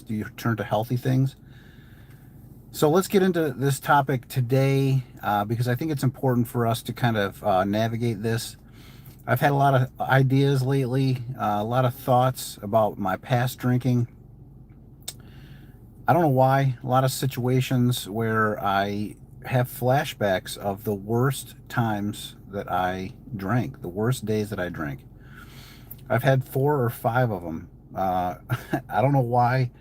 you turn to healthy things. So let's get into this topic today because I think it's important for us to kind of navigate this. I've had a lot of ideas lately, a lot of thoughts about my past drinking. I don't know why. A lot of situations where I have flashbacks of the worst times that I drank, the worst days that I drank. I've had 4 or 5 of them. I don't know why.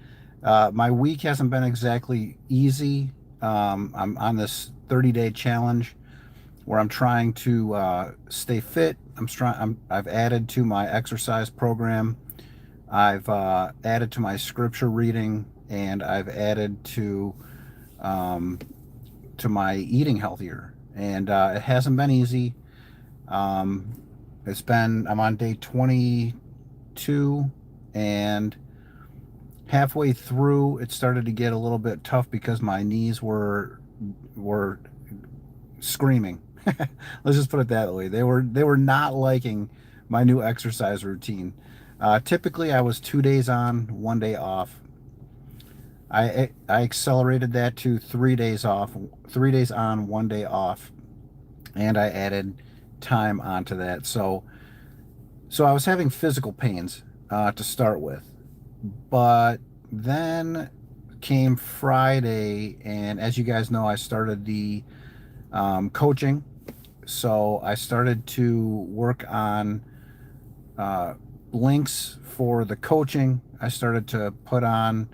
My week hasn't been exactly easy. I'm on this 30-day challenge where I'm trying to stay fit. I've added to my exercise program. I've added to my scripture reading, and I've added um, to my eating healthier. And it hasn't been easy. Um, I'm on day 22, and halfway through, it started to get a little bit tough because my knees were screaming. Let's just put it that way. They were not liking my new exercise routine. Typically, I was 2 days on, 1 day off. I accelerated that to 3 days off, 3 days on, 1 day off, and I added time onto that. So I was having physical pains to start with, but then came Friday, and as you guys know, I started the coaching. So I started to work on uh, links for the coaching. I started to put on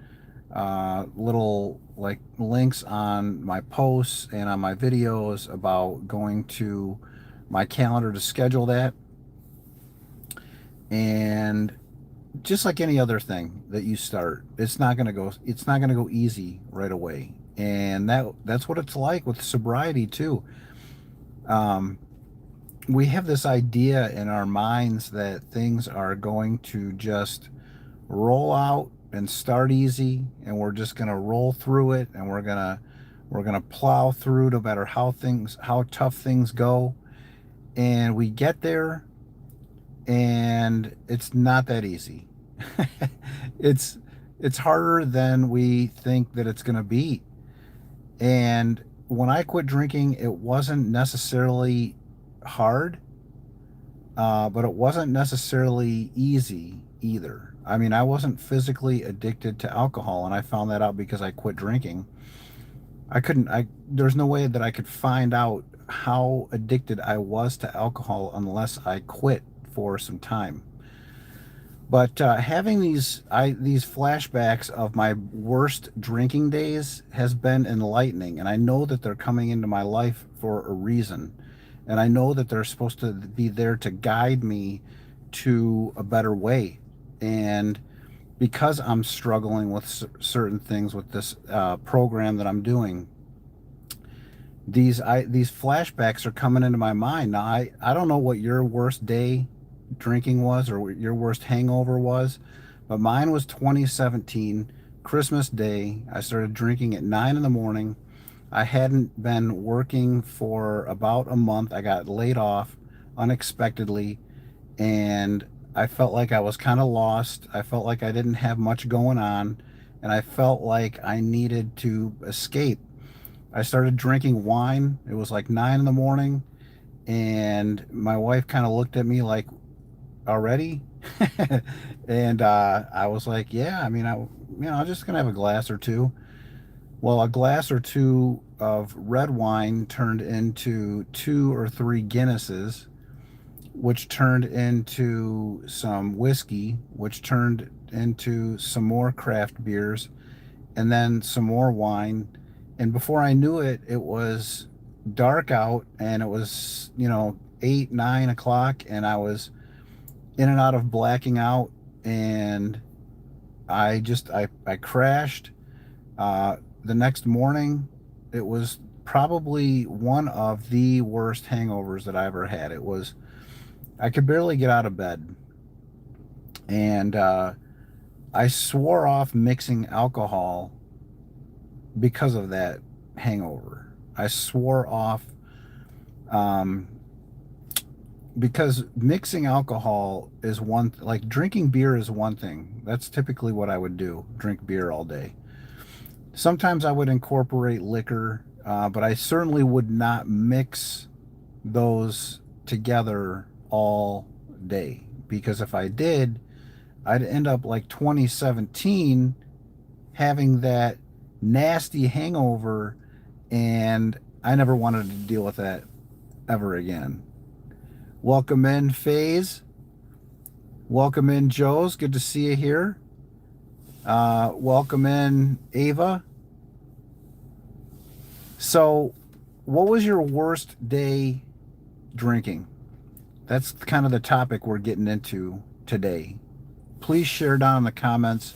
little like links on my posts and on my videos about going to my calendar to schedule that. And just like any other thing that you start, it's not going to go easy right away. And that's what it's like with sobriety too. Um, we have this idea in our minds that things are going to just roll out and start easy, and we're just going to roll through it, and we're going to plow through no matter how tough things go. And we get there, and it's not that easy. it's it's harder than we think that it's going to be. And when I quit drinking, it wasn't necessarily hard, but it wasn't necessarily easy either. I mean, I wasn't physically addicted to alcohol, and I found that out because I quit drinking. There's no way that I could find out how addicted I was to alcohol unless I quit for some time. But having these flashbacks of my worst drinking days has been enlightening, and I know that they're coming into my life for a reason, and I know that they're supposed to be there to guide me to a better way. And because I'm struggling with certain things with this program that I'm doing, these flashbacks are coming into my mind. Now I don't know what your worst day drinking was or what your worst hangover was, but mine was 2017 Christmas Day. I started drinking at 9 in the morning. I hadn't been working for about a month. I got laid off unexpectedly, and I felt like I was kind of lost. I felt like I didn't have much going on, and I felt like I needed to escape. I started drinking wine. It was like 9 in the morning, and my wife kind of looked at me like, already? And I was like, yeah, I mean, I'm just gonna have a glass or two. Well, a glass or two of red wine turned into 2 or 3 Guinnesses, which turned into some whiskey, which turned into some more craft beers, and then some more wine. And before I knew it, it was dark out, and it was 8, 9 o'clock, and I was in and out of blacking out, and I crashed. The next morning, it was probably one of the worst hangovers that I ever had. I could barely get out of bed, and I swore off mixing alcohol because of that hangover. I swore off um, because mixing alcohol is one, like drinking beer is one thing. That's typically what I would do, drink beer all day. Sometimes I would incorporate liquor, but I certainly would not mix those together all day, because if I did, I'd end up like 2017 having that nasty hangover, and I never wanted to deal with that ever again. Welcome in, Faze. Welcome in, Joe's. Good to see you here. Welcome in, Ava. So, what was your worst day drinking? That's kind of the topic we're getting into today. Please share down in the comments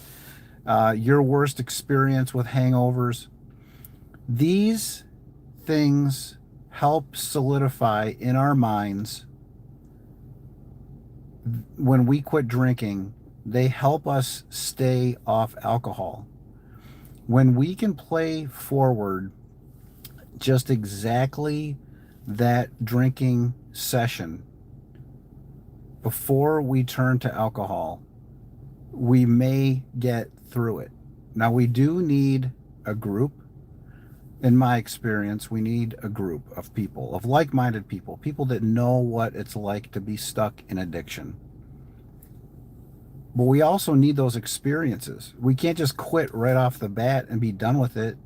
your worst experience with hangovers. These things help solidify in our minds when we quit drinking. They help us stay off alcohol. When we can play forward just exactly that drinking session before we turn to alcohol, we may get through it. Now, we do need a group. In my experience, we need a group of people, of like-minded people, people that know what it's like to be stuck in addiction. But we also need those experiences. We can't just quit right off the bat and be done with it.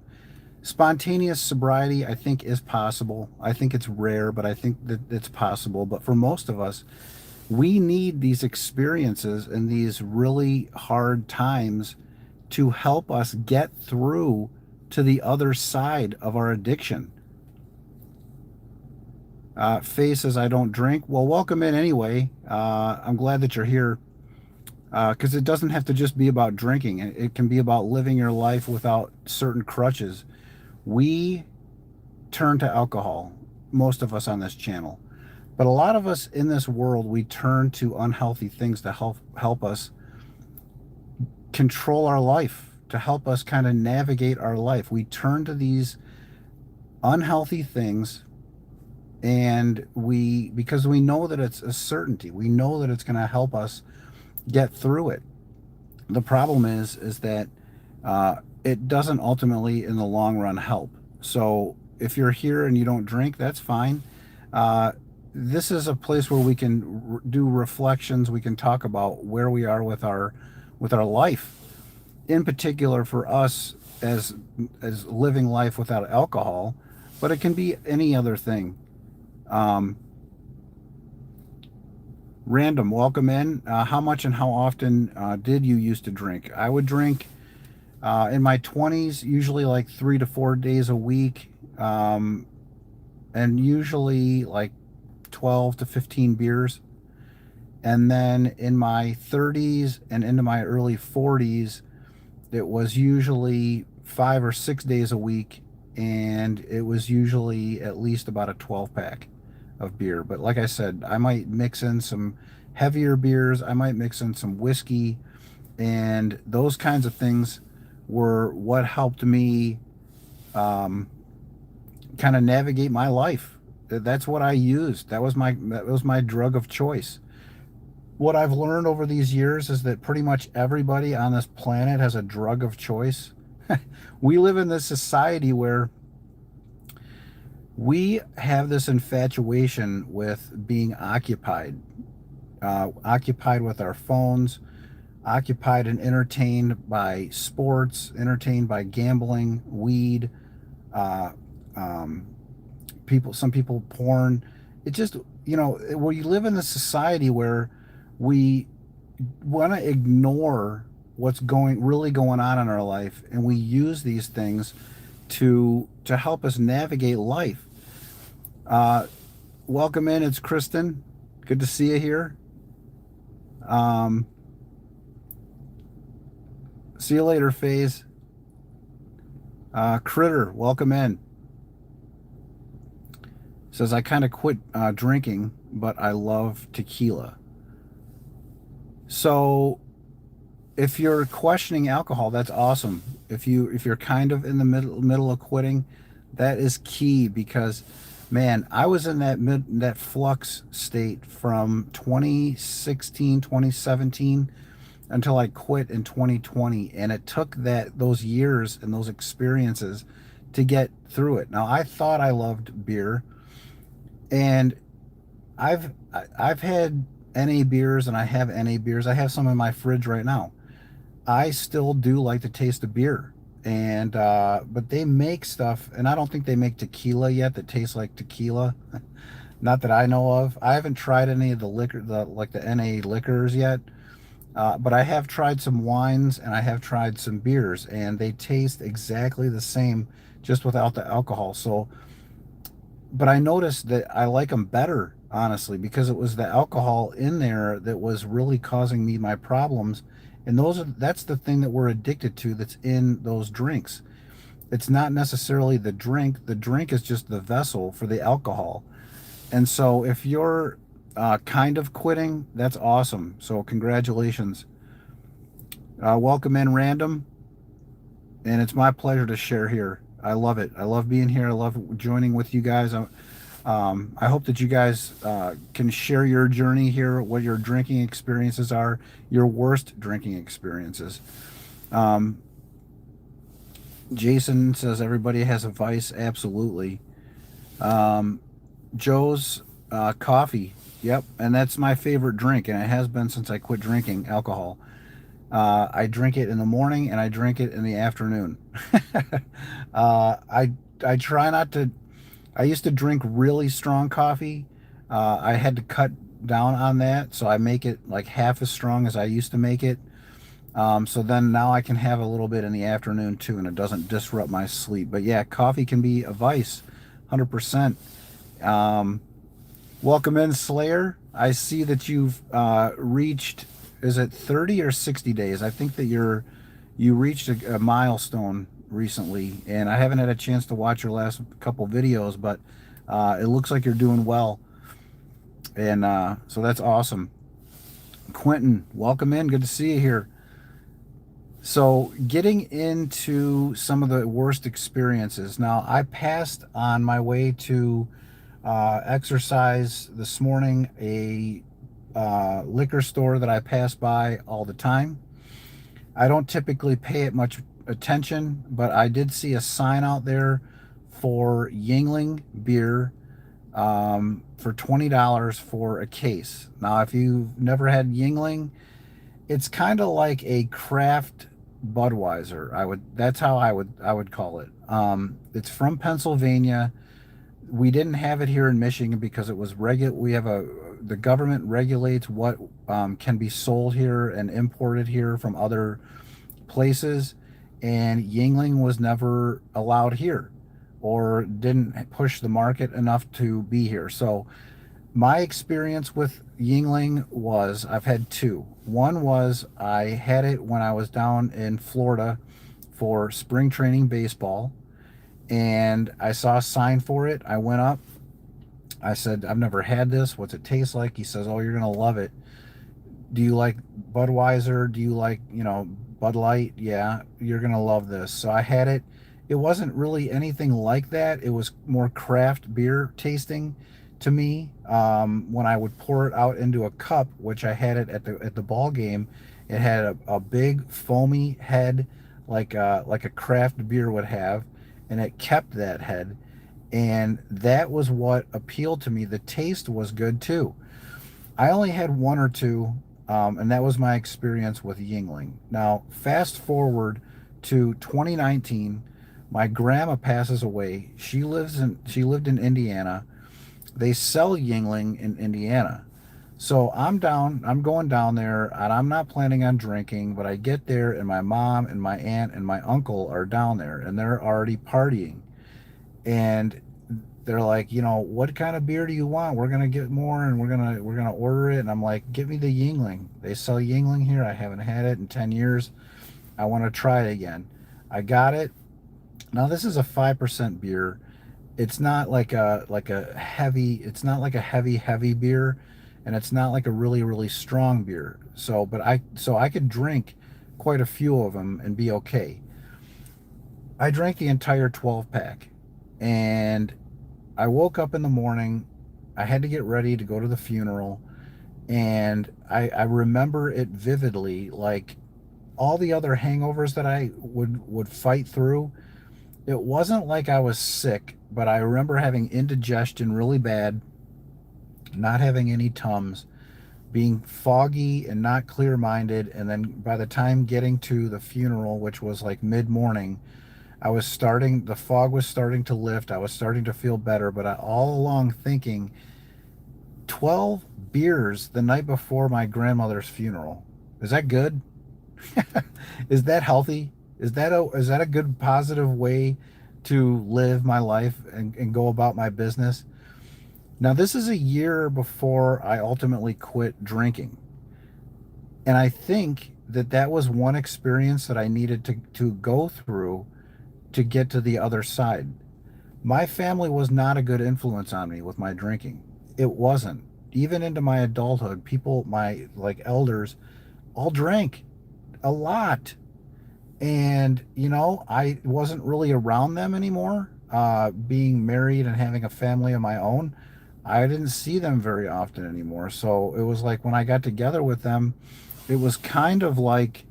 Spontaneous sobriety, I think, is possible. I think it's rare, but I think that it's possible. But for most of us, we need these experiences and these really hard times to help us get through to the other side of our addiction. Faye says, I don't drink. Well, welcome in anyway. I'm glad that you're here, because it doesn't have to just be about drinking. It can be about living your life without certain crutches. We turn to alcohol, most of us on this channel. But a lot of us in this world, we turn to unhealthy things to help us control our life, to help us kind of navigate our life. We turn to these unhealthy things, and because we know that it's a certainty, we know that it's going to help us get through it. The problem is that it doesn't ultimately, in the long run, help. So if you're here and you don't drink, that's fine. This is a place where we can do reflections. We can talk about where we are with our life. In particular, for us as living life without alcohol, but it can be any other thing. Random, welcome in. How much and how often did you used to drink? I would drink in my 20s, usually like 3 to 4 days a week, and usually like 12 to 15 beers. And then in my 30s and into my early 40s, it was usually 5 or 6 days a week, and it was usually at least about a 12 pack of beer. But like I said, I might mix in some heavier beers, I might mix in some whiskey, and those kinds of things were what helped me kind of navigate my life. That's what I used. That was my drug of choice. What I've learned over these years is that pretty much everybody on this planet has a drug of choice. We live in this society where we have this infatuation with being occupied, occupied with our phones, occupied and entertained by sports, entertained by gambling, weed, some people porn. It just, we live in this society where we want to ignore what's really going on in our life, and we use these things to help us navigate life. Welcome in, it's Kristen. Good to see you here. See you later, Faze. Critter, welcome in. Says, I kind of quit drinking, but I love tequila. So if you're questioning alcohol, that's awesome. If you're kind of in the middle of quitting, that is key, because Man, I was in that flux state from 2016, 2017 until I quit in 2020, and it took those years and those experiences to get through it. Now, I thought I loved beer, and I've had NA beers and I have NA beers. I have some in my fridge right now. I still do like the taste of beer. And but they make stuff, and I don't think they make tequila yet that tastes like tequila. Not that I know of. I haven't tried any of the liquor, the like the NA liquors yet. But I have tried some wines and I have tried some beers, and they taste exactly the same, just without the alcohol. So, but I noticed that I like them better, honestly, because it was the alcohol in there that was really causing me my problems. And that's the thing that we're addicted to that's in those drinks. It's not necessarily the drink. The drink is just the vessel for the alcohol. And so if you're kind of quitting, that's awesome. So congratulations. Welcome in, Random. And it's my pleasure to share here. I love it. I love being here. I love joining with you guys. I hope that you guys can share your journey here, what your drinking experiences are, your worst drinking experiences. Um, Jason says everybody has a vice. Absolutely. Um, Joe's coffee. Yep. And that's my favorite drink. And it has been since I quit drinking alcohol. I drink it in the morning and I drink it in the afternoon. I try not to. I used to drink really strong coffee. I had to cut down on that, so I make it like half as strong as I used to make it. So then now I can have a little bit in the afternoon too, and it doesn't disrupt my sleep. But yeah, coffee can be a vice, 100%. Um, Welcome in, Slayer. I see that you've reached, is it 30 or 60 days? I think that you reached a milestone recently, and I haven't had a chance to watch your last couple videos, but it looks like you're doing well, and so that's awesome. Quentin, welcome in. Good to see you here. So, getting into some of the worst experiences. Now, I passed on my way to exercise this morning a liquor store that I pass by all the time. I don't typically pay it much attention, but I did see a sign out there for Yingling beer for $20 for a case. Now, if you've never had Yingling, it's kind of like a craft Budweiser. That's how I would call it. It's from Pennsylvania. We didn't have it here in Michigan because it was we have the government regulates what can be sold here and imported here from other places, and Yingling was never allowed here or didn't push the market enough to be here. So my experience with Yingling was I've had two. One was I had it when I was down in Florida for spring training baseball, and I saw a sign for it. I went up. I said, I've never had this. What's it taste like? He says, oh, you're going to love it. Do you like Budweiser? Do you like, Bud Light? Yeah, you're going to love this. So I had it. It wasn't really anything like that. It was more craft beer tasting to me. When I would pour it out into a cup, which I had it at the ball game, it had a big foamy head like a craft beer would have, and it kept that head. And that was what appealed to me. The taste was good too. I only had one or two, and that was my experience with Yingling. Now, fast forward to 2019, my grandma passes away. She lived in Indiana. They sell Yingling in Indiana. So I'm going down there, and I'm not planning on drinking, but I get there, and my mom and my aunt and my uncle are down there, and they're already partying. And they're like, what kind of beer do you want? We're gonna get more, and we're gonna order it. And I'm like, get me the Yingling. They sell Yingling here. I haven't had it in 10 years. I want to try it again. I got it. Now this is a 5% beer. It's not like a heavy. It's not like a heavy beer, and it's not like a really really strong beer. So I could drink quite a few of them and be okay. I drank the entire 12 pack, and I woke up in the morning. I had to get ready to go to the funeral, and I remember it vividly. Like all the other hangovers that I would fight through, it wasn't like I was sick, but I remember having indigestion really bad, not having any tums, being foggy and not clear minded. And then by the time getting to the funeral, which was like mid morning, the fog was starting to lift. I was starting to feel better, but all along thinking 12 beers the night before my grandmother's funeral. Is that good? Is that healthy? Is that a good positive way to live my life and go about my business? Now, this is a year before I ultimately quit drinking. And I think that that was one experience that I needed to go through to get to the other side. My family was not a good influence on me with my drinking. It wasn't. Even into my adulthood, people, my like elders, all drank a lot. And, I wasn't really around them anymore. Being married and having a family of my own, I didn't see them very often anymore. So it was like when I got together with them, it was kind of like,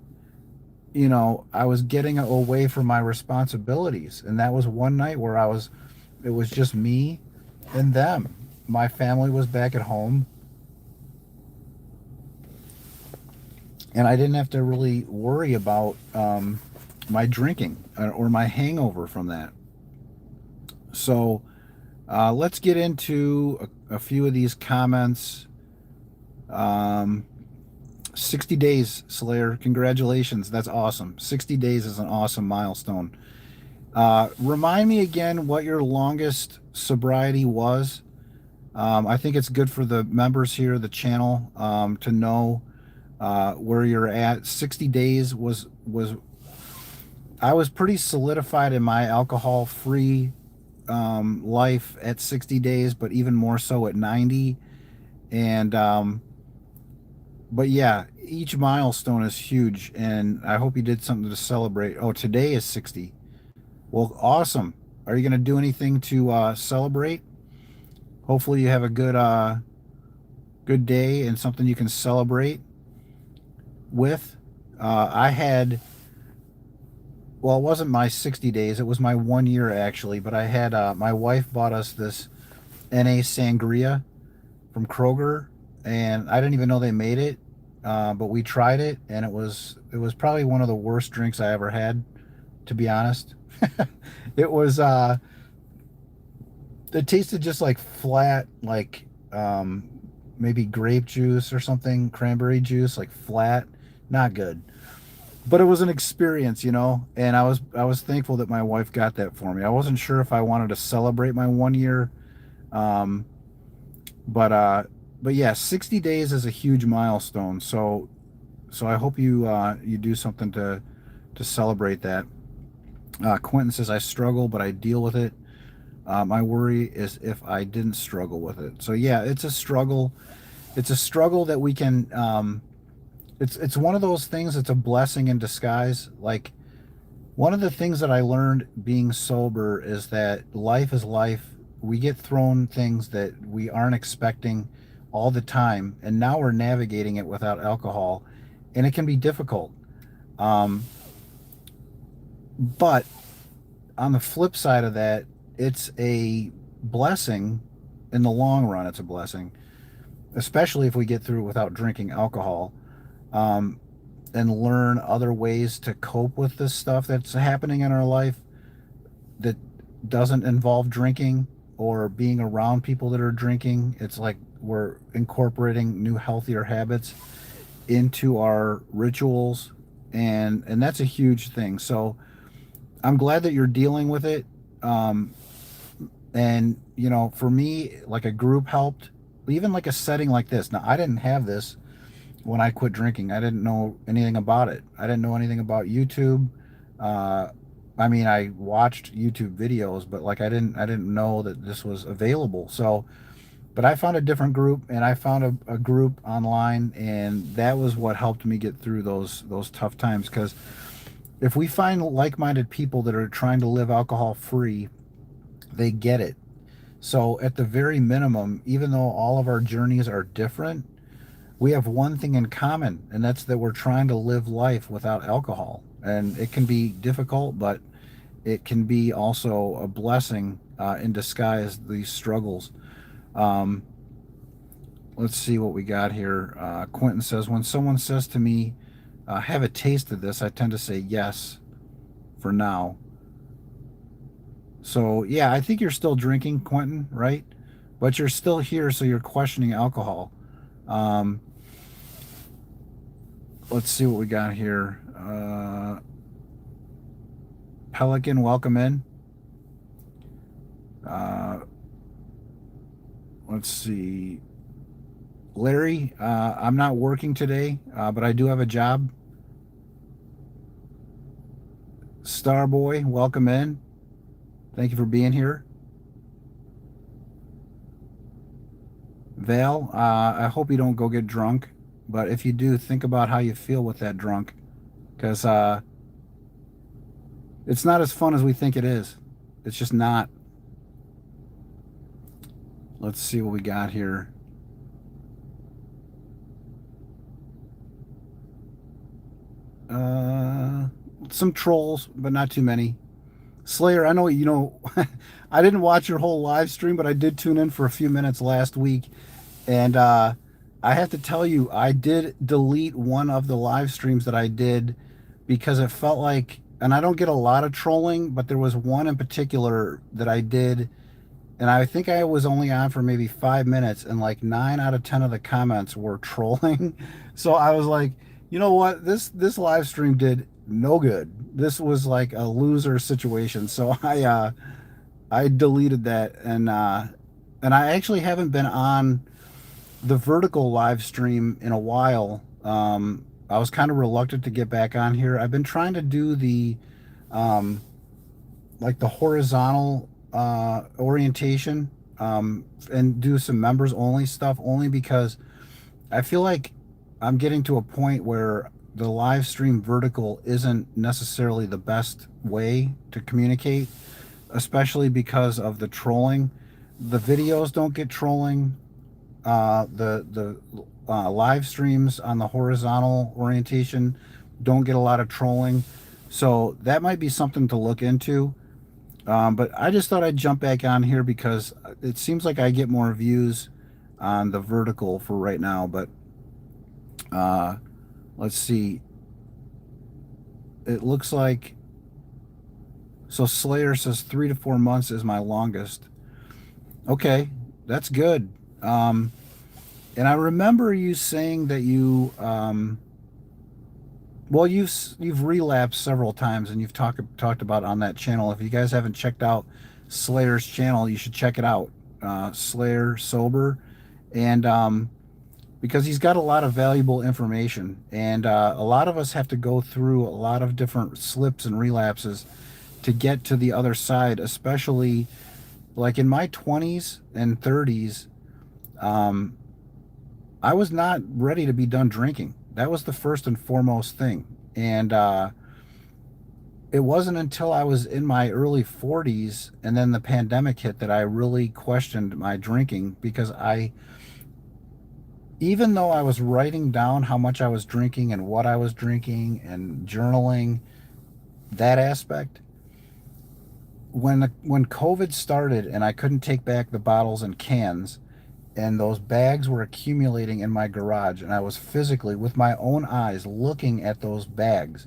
I was getting away from my responsibilities. And that was one night where it was just me and them. My family was back at home, and I didn't have to really worry about my drinking or my hangover from that. So let's get into a few of these comments. 60 days, Slayer. Congratulations. That's awesome. 60 days is an awesome milestone. Remind me again what your longest sobriety was. I think it's good for the members here, the channel, to know where you're at. 60 days was I was pretty solidified in my alcohol-free life at 60 days, but even more so at 90. And but yeah, each milestone is huge, and I hope you did something to celebrate. Oh, today is 60. Well, awesome. Are you going to do anything to celebrate? Hopefully, you have a good day and something you can celebrate with. I had, well, it wasn't my 60 days. It was my 1 year actually. But I had my wife bought us this NA sangria from Kroger, and I didn't even know they made it. But we tried it, and it was probably one of the worst drinks I ever had, to be honest. It was it tasted just like flat, like maybe grape juice or something, cranberry juice, like flat, not good. But it was an experience. And I was thankful that my wife got that for me. I wasn't sure if I wanted to celebrate my 1 year, um, but yeah, 60 days is a huge milestone. So I hope you do something to celebrate that. Quentin says, I struggle, but I deal with it. My worry is if I didn't struggle with it. So yeah, it's a struggle. It's a struggle that we can. It's one of those things. It's a blessing in disguise. Like one of the things that I learned being sober is that life is life. We get thrown things that we aren't expecting all the time, and now we're navigating it without alcohol, and it can be difficult. Um, but on the flip side of that, it's a blessing in the long run. It's a blessing, especially if we get through it without drinking alcohol, um, and learn other ways to cope with this stuff that's happening in our life that doesn't involve drinking or being around people that are drinking. It's like we're incorporating new, healthier habits into our rituals, and that's a huge thing. So I'm glad that you're dealing with it. Um, and for me, like a group helped, even like a setting like this. Now, I didn't have this when I quit drinking. I didn't know anything about it. I didn't know anything about YouTube. Uh, I mean, I watched YouTube videos, but like I didn't know that this was available. So, but I found a different group, and I found a group online, and that was what helped me get through those tough times. Because if we find like-minded people that are trying to live alcohol free, they get it. So at the very minimum, even though all of our journeys are different, we have one thing in common, and that's that we're trying to live life without alcohol. And it can be difficult, but it can be also a blessing in disguise, these struggles. Um, let's see what we got here. Quentin says, when someone says to me, have a taste of this, I tend to say yes for now. So, yeah, I think you're still drinking, Quentin, right? But you're still here, so you're questioning alcohol. Um, let's see what we got here. Pelican, welcome in. Uh, let's see. Larry, I'm not working today, but I do have a job. Starboy, welcome in. Thank you for being here. Val, I hope you don't go get drunk, but if you do, think about how you feel with that drunk, because it's not as fun as we think it is. It's just not. Let's see what we got here. Uh, some trolls, but not too many. Slayer, I know you know. I didn't watch your whole live stream, but I did tune in for a few minutes last week, and I have to tell you, I did delete one of the live streams that I did because it felt like, and I don't get a lot of trolling, but there was one in particular that I did, and I think I was only on for maybe 5 minutes, and like 9 out of 10 of the comments were trolling. So I was like, you know what, this live stream did no good. This was like a loser situation. So I deleted that, and I actually haven't been on the vertical live stream in a while. I was kind of reluctant to get back on here. I've been trying to do the um, like the horizontal orientation, and do some members only stuff, only because I feel like I'm getting to a point where the live stream vertical isn't necessarily the best way to communicate, especially because of the trolling. The videos don't get trolling. The live streams on the horizontal orientation don't get a lot of trolling, so that might be something to look into. But I just thought I'd jump back on here because it seems like I get more views on the vertical for right now. But uh, let's see. It looks like, so Slayer says 3 to 4 months is my longest. Okay, that's good. Um, and I remember you saying that well, you've relapsed several times, and you've talked about on that channel. If you guys haven't checked out Slayer's channel, you should check it out. Slayer sober, and because he's got a lot of valuable information, and a lot of us have to go through a lot of different slips and relapses to get to the other side. Especially like in my 20s and 30s, um, I was not ready to be done drinking. That was the first and foremost thing. And it wasn't until I was in my early 40s and then the pandemic hit that I really questioned my drinking, because even though I was writing down how much I was drinking and what I was drinking and journaling, that aspect, when COVID started and I couldn't take back the bottles and cans, and those bags were accumulating in my garage, and I was physically with my own eyes looking at those bags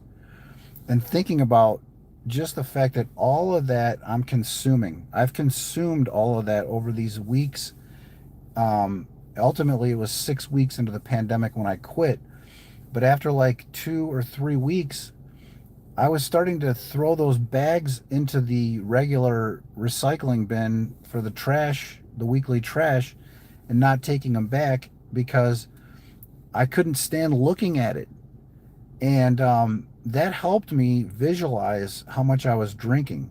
and thinking about just the fact that all of that I've consumed all of that over these weeks. Ultimately, it was 6 weeks into the pandemic when I quit, but after like 2 or 3 weeks, I was starting to throw those bags into the regular recycling bin for the trash, the weekly trash, and not taking them back because I couldn't stand looking at it. And that helped me visualize how much I was drinking.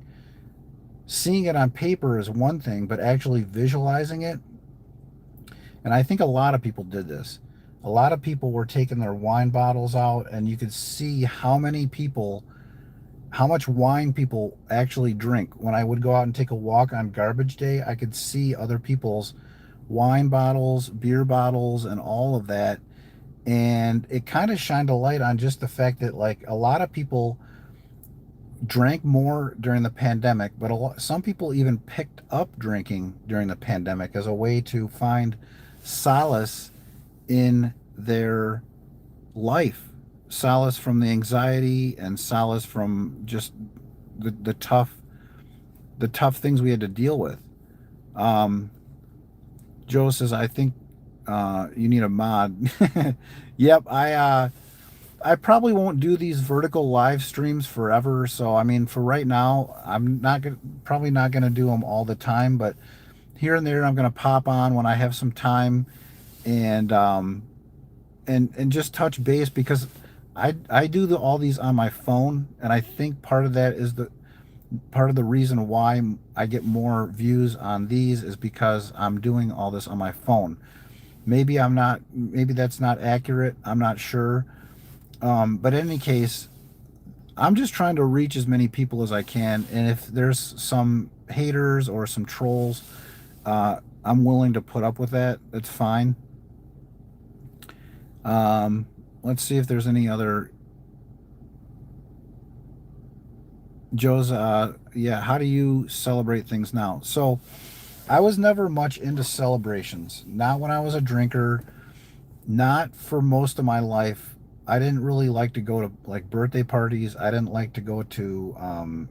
Seeing it on paper is one thing, but actually visualizing it, and I think a lot of people did this. A lot of people were taking their wine bottles out, and you could see how many people how much wine people actually drink. When I would go out and take a walk on garbage day, I could see other people's wine bottles, beer bottles, and all of that. And it kind of shined a light on just the fact that, like, a lot of people drank more during the pandemic, but some people even picked up drinking during the pandemic as a way to find solace in their life, solace from the anxiety and solace from just the tough things we had to deal with. Um, Joe says, I think you need a mod. Yep, I probably won't do these vertical live streams forever. So I mean, for right now, I'm not gonna, probably not gonna do them all the time, but here and there, I'm gonna pop on when I have some time and and just touch base because I do all these on my phone, and I think part of that is the part of the reason why I get more views on these is because I'm doing all this on my phone. Maybe I'm not, maybe that's not accurate. I'm not sure. But in any case, I'm just trying to reach as many people as I can. And if there's some haters or some trolls, I'm willing to put up with that. That's fine. Um, let's see if there's any other. Joe's, yeah, how do you celebrate things now? So I was never much into celebrations. Not when I was a drinker, not for most of my life. I didn't really like to go to like birthday parties. I didn't like to go to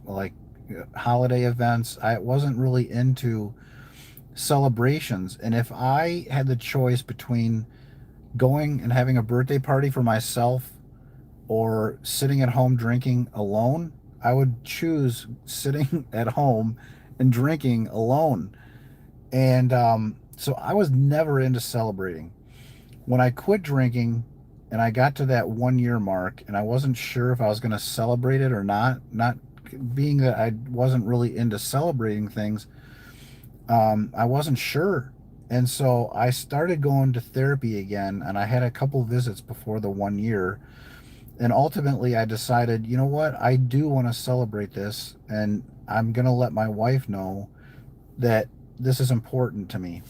like holiday events. I wasn't really into celebrations. And if I had the choice between going and having a birthday party for myself or sitting at home drinking alone, I would choose sitting at home and drinking alone. And so I was never into celebrating. When I quit drinking and I got to that 1 year mark and I wasn't sure if I was going to celebrate it or not being that I wasn't really into celebrating things, I wasn't sure. And so I started going to therapy again, and I had a couple visits before the 1 year. And ultimately, I decided, you know what? I do want to celebrate this, and I'm going to let my wife know that this is important to me.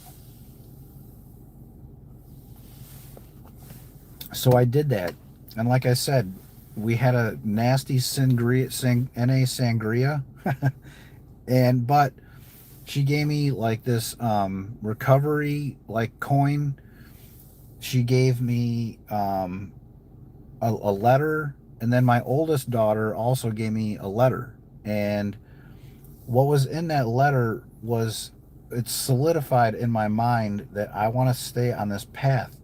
So I did that. And like I said, we had a nasty NA sangria. And, but she gave me like this recovery like coin. She gave me a letter. And then my oldest daughter also gave me a letter. And what was in that letter was, it's solidified in my mind that I want to stay on this path.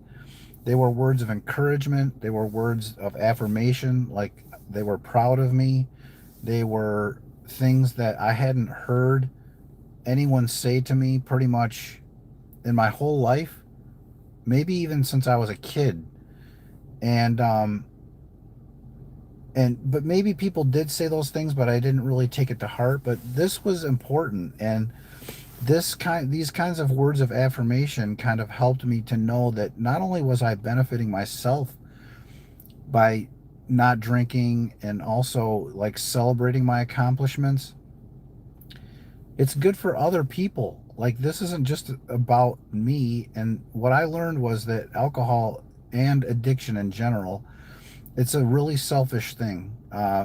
They were words of encouragement. They were words of affirmation. Like, they were proud of me. They were things that I hadn't heard anyone say to me pretty much in my whole life, maybe even since I was a kid. And but maybe people did say those things, but I didn't really take it to heart. But this was important, and these kinds of words of affirmation kind of helped me to know that not only was I benefiting myself by not drinking and also like celebrating my accomplishments, it's good for other people. Like, this isn't just about me. And what I learned was that alcohol and addiction in general, it's a really selfish thing.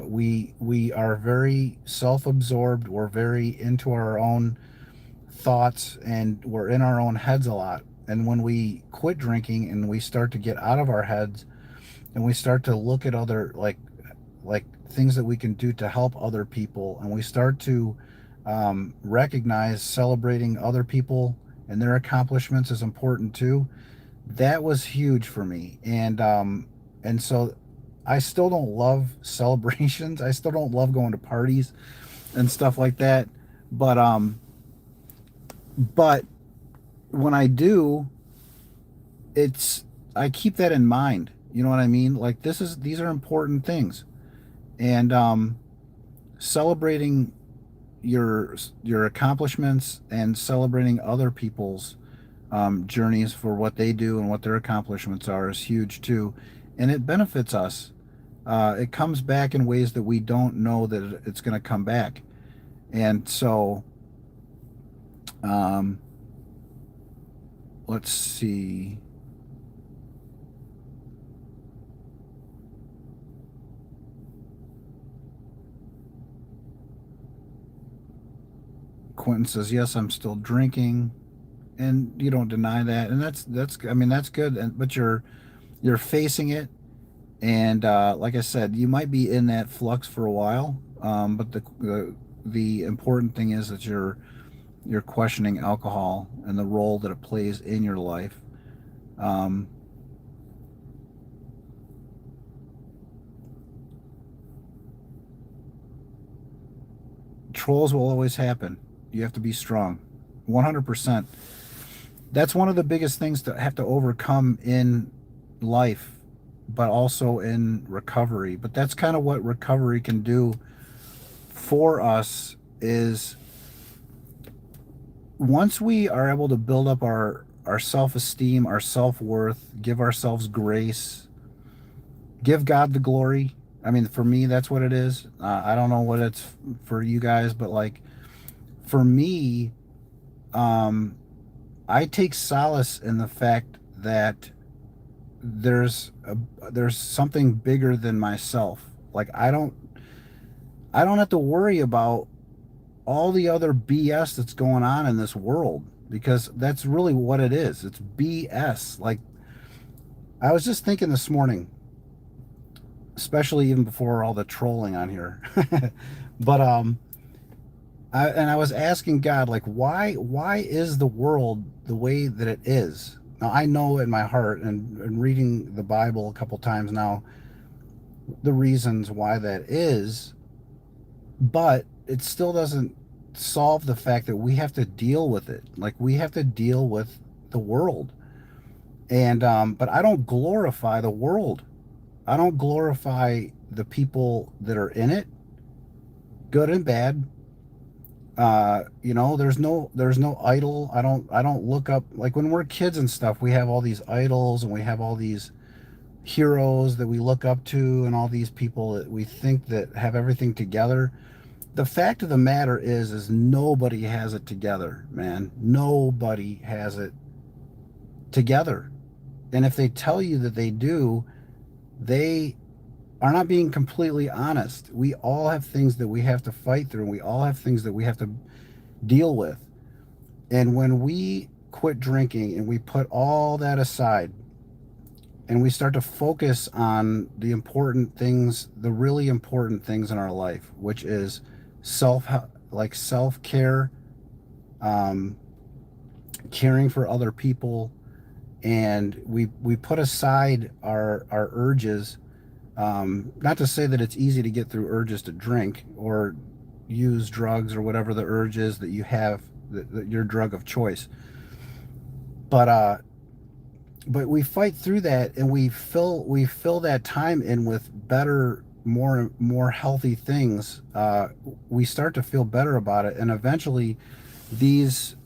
We are very self-absorbed. We're very into our own thoughts, and we're in our own heads a lot. And when we quit drinking and we start to get out of our heads and we start to look at other like things that we can do to help other people, and we start to recognize celebrating other people and their accomplishments is important too. That was huge for me. And so I still don't love celebrations. I still don't love going to parties and stuff like that. But but when I do, it's I keep that in mind. You know what I mean? Like, these are important things. And celebrating your accomplishments and celebrating other people's journeys for what they do and what their accomplishments are is huge too, and it benefits us. it comes back in ways that we don't know that it's going to come back. And so, um, let's see. Quentin says, "Yes, I'm still drinking," and you don't deny that, and that's I mean that's good, and but you're facing it, and like I said, you might be in that flux for a while, but the important thing is that you're questioning alcohol and the role that it plays in your life. Um, Trolls will always happen. You have to be strong, 100%. That's one of the biggest things to have to overcome in life, but also in recovery. But that's kind of what recovery can do for us is once we are able to build up our self-esteem, our self-worth, give ourselves grace, give God the glory. I mean, for me, that's what it is. I don't know what it's for you guys, but like for me, um, I take solace in the fact that there's something bigger than myself. Like I don't have to worry about all the other BS that's going on in this world because that's really what it is. It's BS. Like I was just thinking this morning, especially even before all the trolling on here. But I was asking God like why is the world the way that it is? Now I know in my heart and reading the Bible a couple times now the reasons why that is, but it still doesn't solve the fact that we have to deal with it. Like we have to deal with the world. And but I don't glorify the world. I don't glorify the people that are in it, good and bad. There's no idol. I don't look up like when we're kids and stuff, we have all these idols and we have all these heroes that we look up to and all these people that we think that have everything together. The fact of the matter is nobody has it together, man. Nobody has it together. And if they tell you that they do, they are not being completely honest. We all have things that we have to fight through, and we all have things that we have to deal with. And when we quit drinking and we put all that aside and we start to focus on the important things, the really important things in our life, which is self like self-care, um, caring for other people, and we put aside our urges. Not to say that it's easy to get through urges to drink or use drugs or whatever the urge is that you have, your drug of choice. But but we fight through that and we fill that time in with better, more healthy things. We start to feel better about it, and eventually, these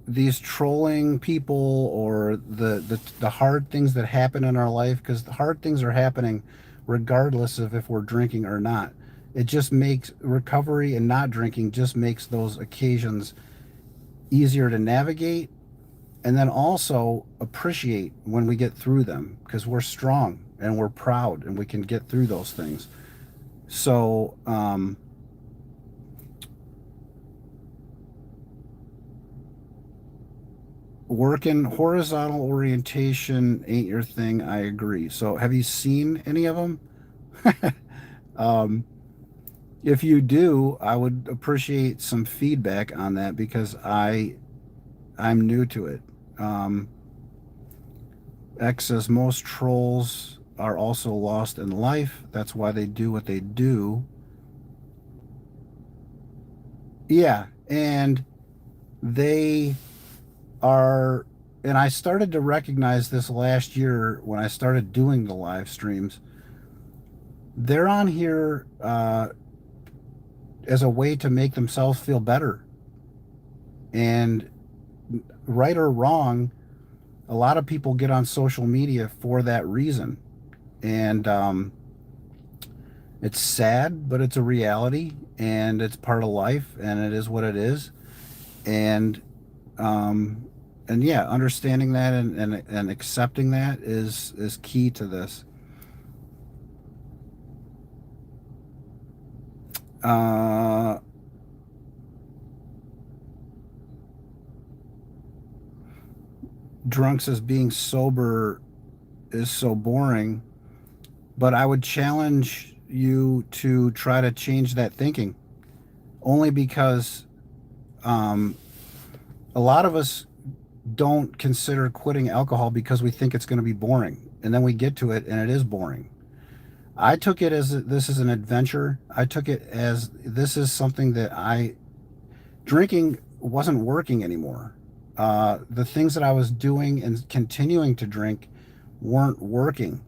these trolling people or the hard things that happen in our life, because the hard things are happening regardless of if we're drinking or not. It just makes recovery, and not drinking just makes those occasions easier to navigate, and then also appreciate when we get through them because we're strong and we're proud and we can get through those things. So working horizontal orientation ain't your thing. I agree. So have you seen any of them? um, if you do, I would appreciate some feedback on that because I'm new to it. Um, X says most trolls are also lost in life. That's why they do what they do. Yeah, and they are, and I started to recognize this last year when I started doing the live streams. They're on here as a way to make themselves feel better. And right or wrong, a lot of people get on social media for that reason. And It's sad, but it's a reality, and it's part of life, and it is what it is. And um, and yeah, understanding that and accepting that is key to this. Uh, Drunks as being sober is so boring, but I would challenge you to try to change that thinking. Only because um, a lot of us don't consider quitting alcohol because we think it's going to be boring, and then we get to it and it is boring. I took it as this is an adventure. I took it as this is something that I drinking wasn't working anymore. The things that I was doing and continuing to drink weren't working.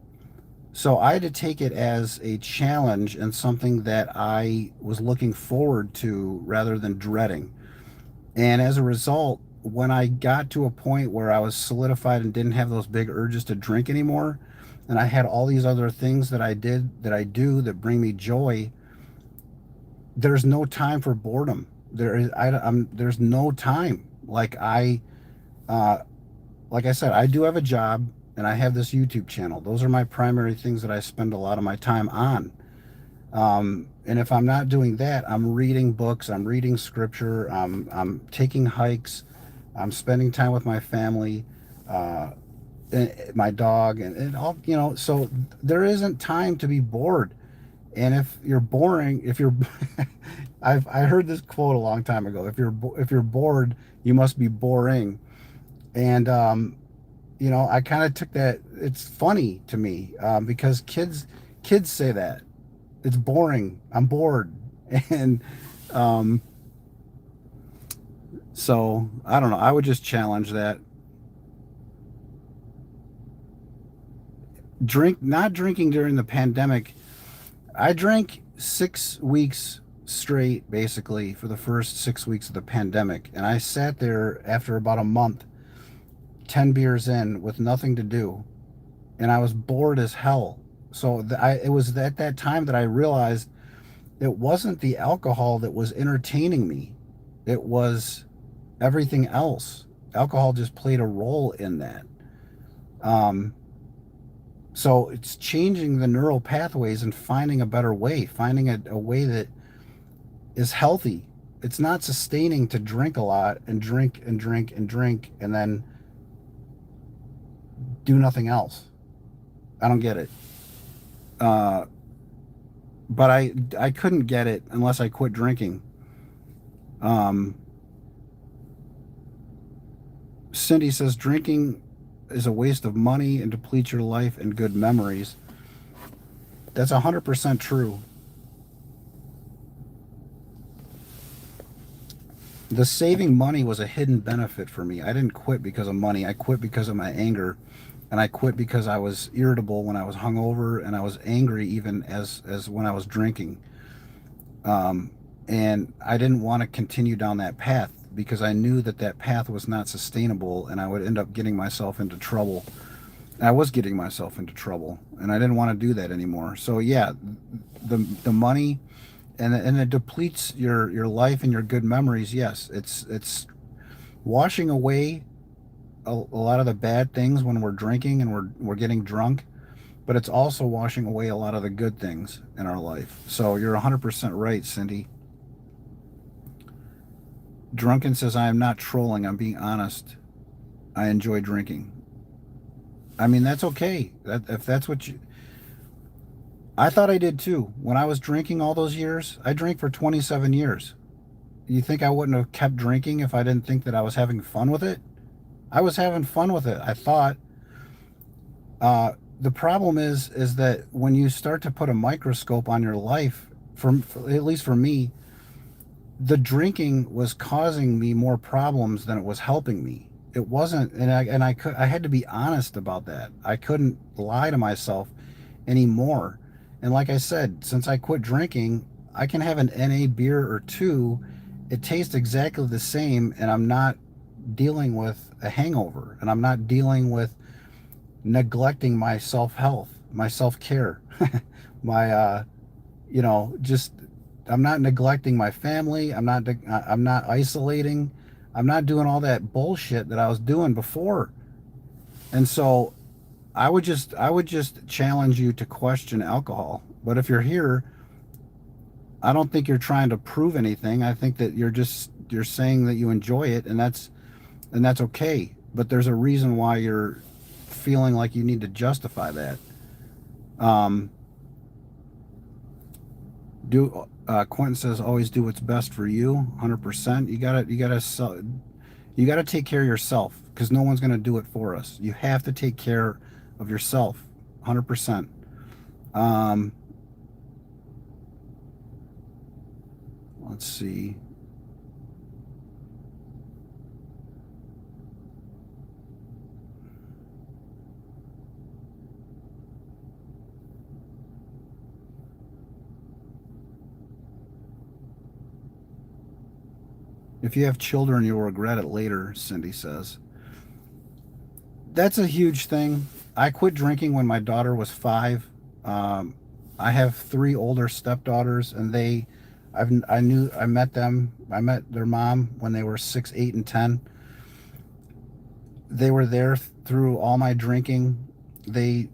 So I had to take it as a challenge and something that I was looking forward to rather than dreading. And as a result, when I got to a point where I was solidified and didn't have those big urges to drink anymore, and I had all these other things that I do that bring me joy, there's no time for boredom. There's no time. Uh, like I said, I do have a job and I have this YouTube channel. Those are my primary things that I spend a lot of my time on. And if I'm not doing that, I'm reading books, I'm reading scripture, I'm taking hikes, I'm spending time with my family, uh, my dog, and all, so there isn't time to be bored. And if you're boring, if you're, I heard this quote a long time ago. If you're bored, you must be boring. And I kind of took that. It's funny to me because kids say that it's boring. I'm bored, and um, so I don't know. I would just challenge that. Not drinking during the pandemic. I drank 6 weeks straight, basically, for the first 6 weeks of the pandemic. And I sat there after about a month, 10 beers in, with nothing to do. And I was bored as hell. So it was at that time that I realized it wasn't the alcohol that was entertaining me, it was everything else. Alcohol just played a role in that. Um, so it's changing the neural pathways and finding a better way, finding a way that is healthy. It's not sustaining to drink a lot and drink and drink and drink and then do nothing else. I don't get it. Uh, but I couldn't get it unless I quit drinking. Um, Cindy says drinking is a waste of money and depletes your life and good memories. That's 100% true. The saving money was a hidden benefit for me. I didn't quit because of money. I quit because of my anger, and I quit because I was irritable when I was hungover, and I was angry even as when I was drinking. Um, and I didn't want to continue down that path because I knew that that path was not sustainable, and I would end up getting myself into trouble. I was getting myself into trouble, and I didn't want to do that anymore. So yeah, the money and it depletes your life and your good memories. Yes, it's washing away a lot of the bad things when we're drinking and we're getting drunk, but it's also washing away a lot of the good things in our life. So you're 100% right, Cindy. Drunken says, I am not trolling, I'm being honest. I enjoy drinking. I mean, that's okay. If that's what you, I thought I did too. When I was drinking all those years, I drank for 27 years. You think I wouldn't have kept drinking if I didn't think that I was having fun with it? I was having fun with it. I thought. The problem is that when you start to put a microscope on your life, at least for me, the drinking was causing me more problems than it was helping me. It wasn't, I had to be honest about that. I couldn't lie to myself anymore. And like I said, since I quit drinking, I can have an NA beer or two. It tastes exactly the same, and I'm not dealing with a hangover, and I'm not dealing with neglecting my self health, my self care, my just I'm not neglecting my family. I'm not isolating. I'm not doing all that bullshit that I was doing before. And so I would just challenge you to question alcohol. But if you're here, I don't think you're trying to prove anything. I think that you're saying that you enjoy it, and that's okay. But there's a reason why you're feeling like you need to justify that. Um, do Quentin says always do what's best for you, 100%. You gotta take care of yourself because no one's gonna do it for us. You have to take care of yourself, 100%. Um, let's see. If you have children, you'll regret it later, Cindy says. That's a huge thing. I quit drinking when my daughter was 5. Um, I have 3 older stepdaughters, and I met their mom when they were 6, 8, and 10. They were there through all my drinking. They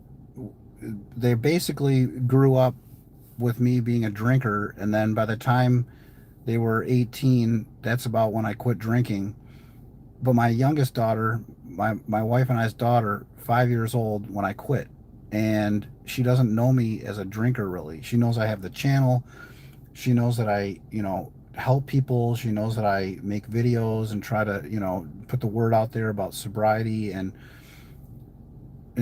they basically grew up with me being a drinker, and then by the time they were 18, that's about when I quit drinking. But my youngest daughter, my wife and I's daughter, 5 years old when I quit. And she doesn't know me as a drinker really. She knows I have the channel. She knows that I, help people. She knows that I make videos and try to, put the word out there about sobriety, and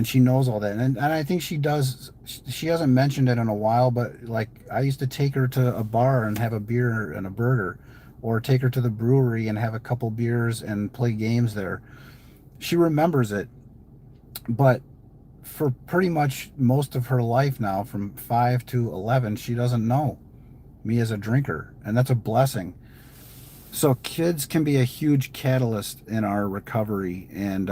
she knows all that. And I think she does. She hasn't mentioned it in a while, but like I used to take her to a bar and have a beer and a burger, or take her to the brewery and have a couple beers and play games there. She remembers it, but for pretty much most of her life now, from 5 to 11, she doesn't know me as a drinker, and that's a blessing. So kids can be a huge catalyst in our recovery, and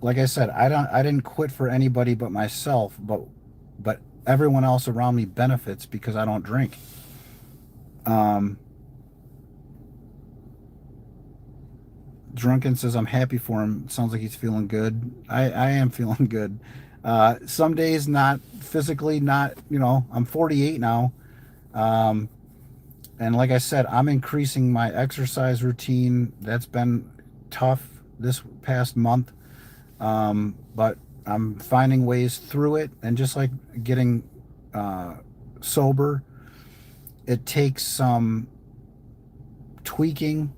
like I said, I didn't quit for anybody but myself, but everyone else around me benefits because I don't drink. Um, Drunken says I'm happy for him. Sounds like he's feeling good. I am feeling good. Some days not physically, not, I'm 48 now. Um, and like I said, I'm increasing my exercise routine. That's been tough this past month. But I'm finding ways through it. And just like getting uh, sober, it takes some tweaking.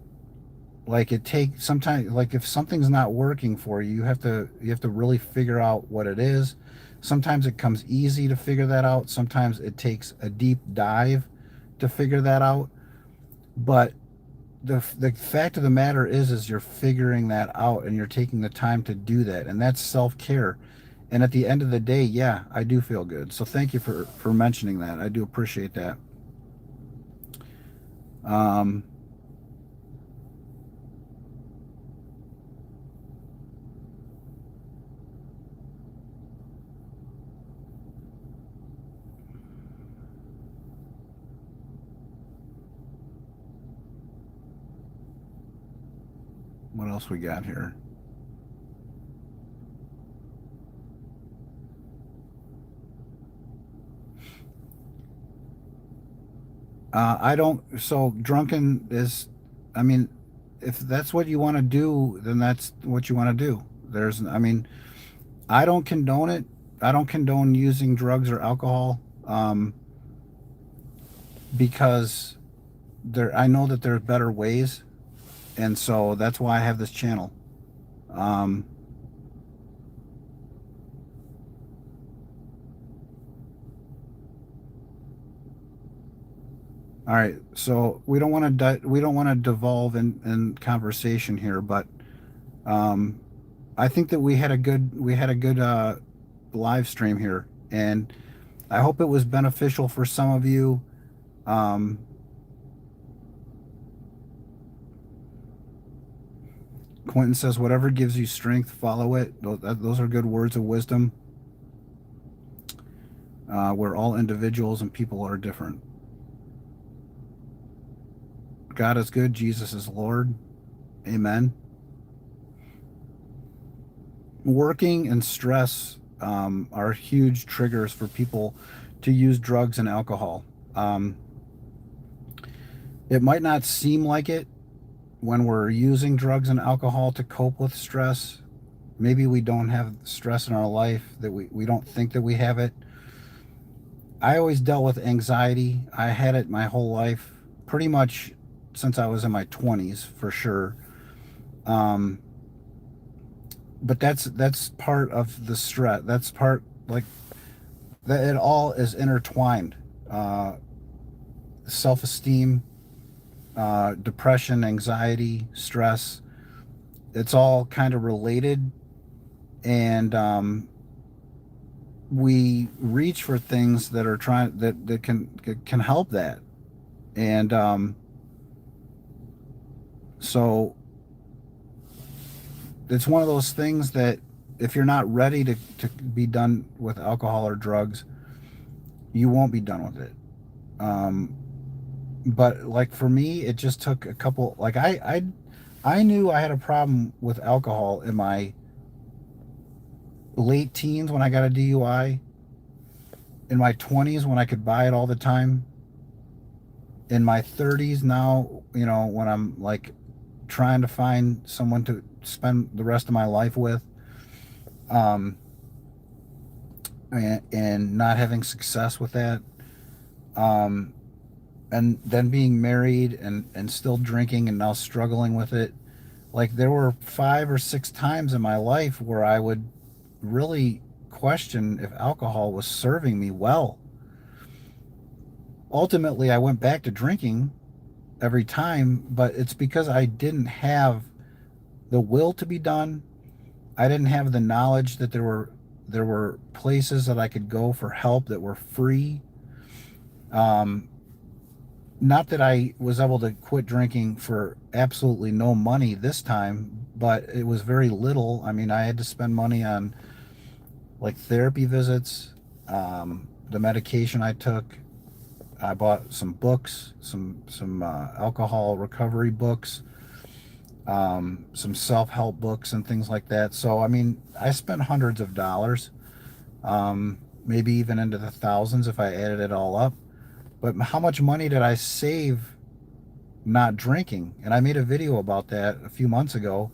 Like it takes sometimes, like if something's not working for you, you have to really figure out what it is. Sometimes it comes easy to figure that out. Sometimes it takes a deep dive to figure that out. But the fact of the matter is you're figuring that out, and you're taking the time to do that, and that's self-care. And at the end of the day, yeah, I do feel good. So thank you for mentioning that. I do appreciate that. Um, what else we got here? I don't. So drunken is, I mean, if that's what you want to do, then that's what you want to do. I mean, I don't condone it. I don't condone using drugs or alcohol, because I know that there's better ways, and so that's why I have this channel. Um, all right, so we don't want to devolve in conversation here, but um, I think that we had a good live stream here, and I hope it was beneficial for some of you. Um, Quentin says, "Whatever gives you strength, follow it." Those are good words of wisdom. we're all individuals and people are different. God is good. Jesus is Lord. Amen. Working and stress are huge triggers for people to use drugs and alcohol. Um, it might not seem like it when we're using drugs and alcohol to cope with stress. Maybe we don't have stress in our life, that we don't think that we have it. I always dealt with anxiety. I had it my whole life, pretty much since I was in my 20s, for sure. Um, but that's part of the stress. That's part, like, that it all is intertwined. Uh, Self-esteem, depression, anxiety, stress. It's all kind of related, and we reach for things that are trying that can help that. And so it's one of those things that if you're not ready to be done with alcohol or drugs, you won't be done with it. Um, but like for me, it just took a couple. Like I knew I had a problem with alcohol in my late teens when I got a DUI, in my 20s when I could buy it all the time, in my 30s now, when I'm like trying to find someone to spend the rest of my life with, um, and not having success with that, um, and then being married and still drinking and now struggling with it. Like there were 5 or 6 times in my life where I would really question if alcohol was serving me well. Ultimately, I went back to drinking every time, but it's because I didn't have the will to be done. I didn't have the knowledge that there were places that I could go for help that were free. Um, Not that I was able to quit drinking for absolutely no money this time, but it was very little. I mean, I had to spend money on like therapy visits, the medication I took. I bought some books, some alcohol recovery books, some self-help books and things like that. So I mean, I spent hundreds of dollars, maybe even into the thousands if I added it all up. But how much money did I save not drinking? And I made a video about that a few months ago.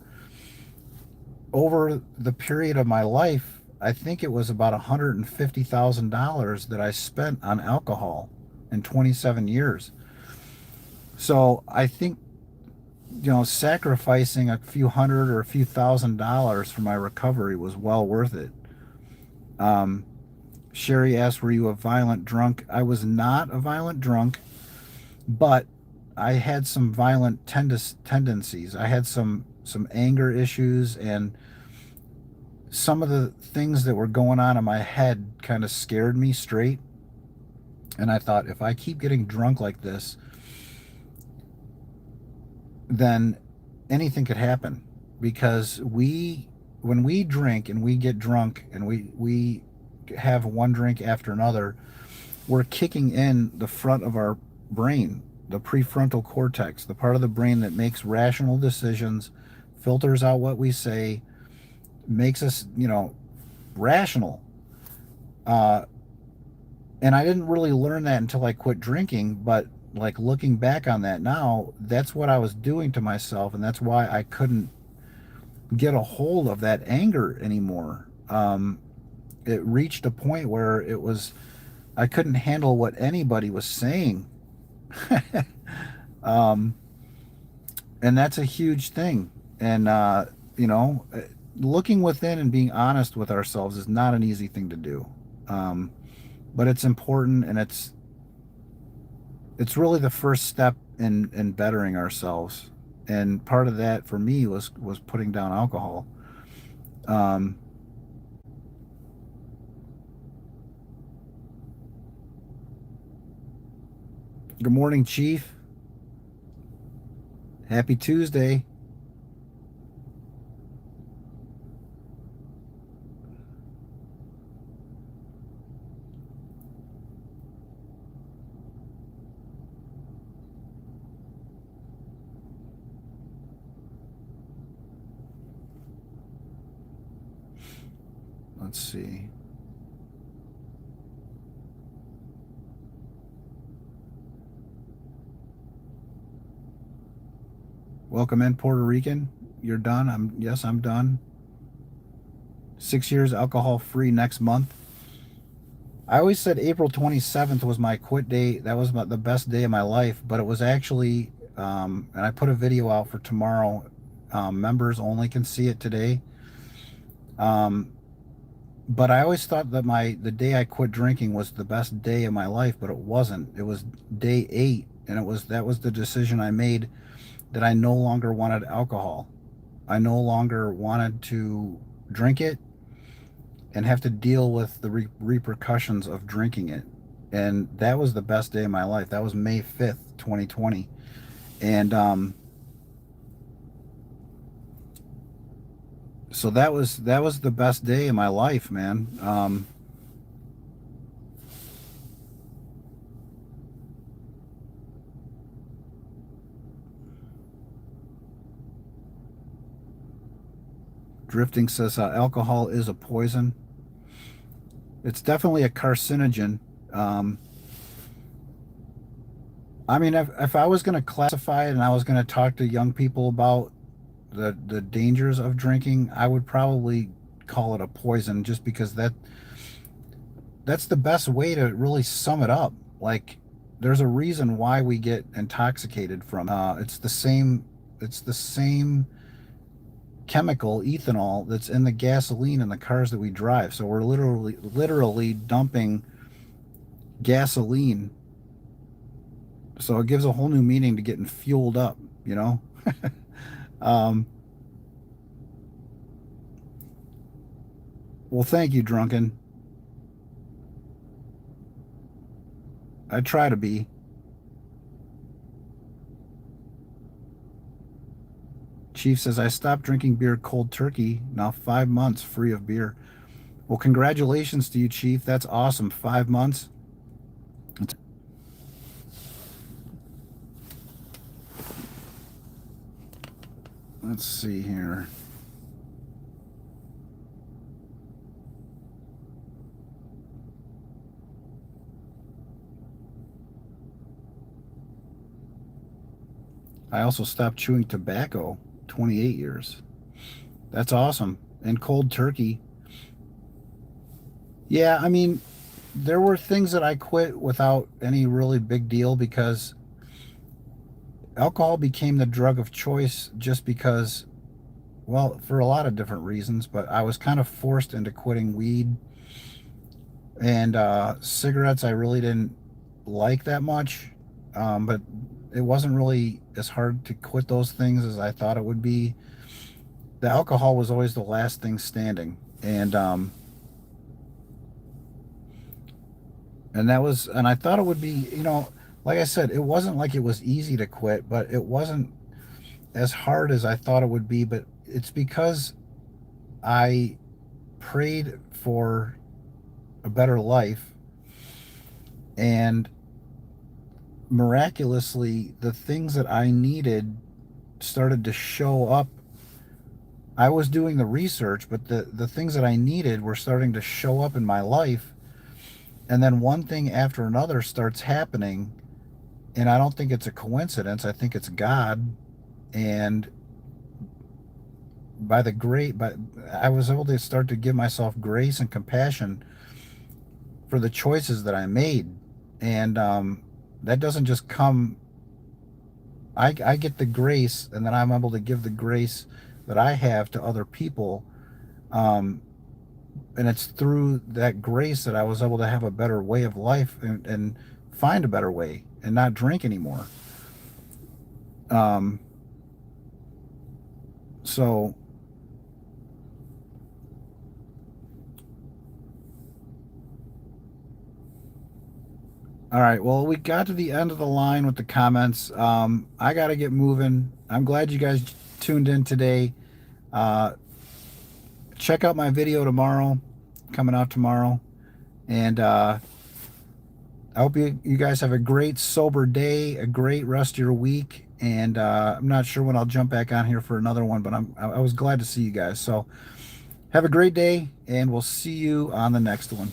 Over the period of my life, I think it was about $150,000 that I spent on alcohol in 27 years. So I think, sacrificing a few hundred or a few $1,000s for my recovery was well worth it. Um, Sherry asked, "Were you a violent drunk?" I was not a violent drunk, but I had some violent tendencies. I had some anger issues, and some of the things that were going on in my head kind of scared me straight. And I thought, if I keep getting drunk like this, then anything could happen. Because when we drink and we get drunk and we have one drink after another, we're kicking in the front of our brain, the prefrontal cortex, the part of the brain that makes rational decisions, filters out what we say, makes us, rational. Uh, and I didn't really learn that until I quit drinking, but like looking back on that now, that's what I was doing to myself, and that's why I couldn't get a hold of that anger anymore. It reached a point where I couldn't handle what anybody was saying. um, and that's a huge thing. And you know, looking within and being honest with ourselves is not an easy thing to do. Um, but it's important, and it's really the first step in bettering ourselves. And part of that for me was putting down alcohol. Um, Good morning, Chief. Happy Tuesday. let's see. Welcome in, Puerto Rican. You're done. Yes, I'm done. 6 years alcohol free next month. I always said April 27th was my quit date. That was the best day of my life, but it was actually, and I put a video out for tomorrow. Members only can see it today. Um, but I always thought that the day I quit drinking was the best day of my life, but it wasn't. It was day 8, and that was the decision I made, that I no longer wanted alcohol. I no longer wanted to drink it and have to deal with the repercussions of drinking it. And that was the best day of my life. That was May 5th, 2020. And so that was the best day of my life, man. Drifting says alcohol is a poison. It's definitely a carcinogen. Um, I mean, if I was going to classify it and I was going to talk to young people about the dangers of drinking, I would probably call it a poison, just because that's the best way to really sum it up. Like, there's a reason why we get intoxicated from it's the same chemical, ethanol, that's in the gasoline in the cars that we drive. So we're literally dumping gasoline. So it gives a whole new meaning to getting fueled up, you know? um, well, thank you, Drunken. I try to be. Chief says, I stopped drinking beer cold turkey. Now 5 months free of beer. Well, congratulations to you, Chief. That's awesome. 5 months. Let's see here. I also stopped chewing tobacco, 28 years. That's awesome. And cold turkey. Yeah, I mean, there were things that I quit without any really big deal, because alcohol became the drug of choice, just because, well, for a lot of different reasons, but I was kind of forced into quitting weed. And cigarettes I really didn't like that much. But it wasn't really as hard to quit those things as I thought it would be. The alcohol was always the last thing standing. And I thought it would be, like I said, it wasn't like it was easy to quit, but it wasn't as hard as I thought it would be. But it's because I prayed for a better life, and miraculously the things that I needed started to show up. I was doing the research, but the things that I needed were starting to show up in my life. And then one thing after another starts happening. And I don't think it's a coincidence. I think it's God. And but I was able to start to give myself grace and compassion for the choices that I made. And that doesn't just come. I get the grace, and then I'm able to give the grace that I have to other people. Um, and it's through that grace that I was able to have a better way of life, and find a better way, and not drink anymore. Um, so, all right. Well, we got to the end of the line with the comments. I got to get moving. I'm glad you guys tuned in today. Uh, check out my video tomorrow, coming out tomorrow. And I hope you guys have a great sober day, a great rest of your week. And I'm not sure when I'll jump back on here for another one, but I was glad to see you guys. So Have a great day, and we'll see you on the next one.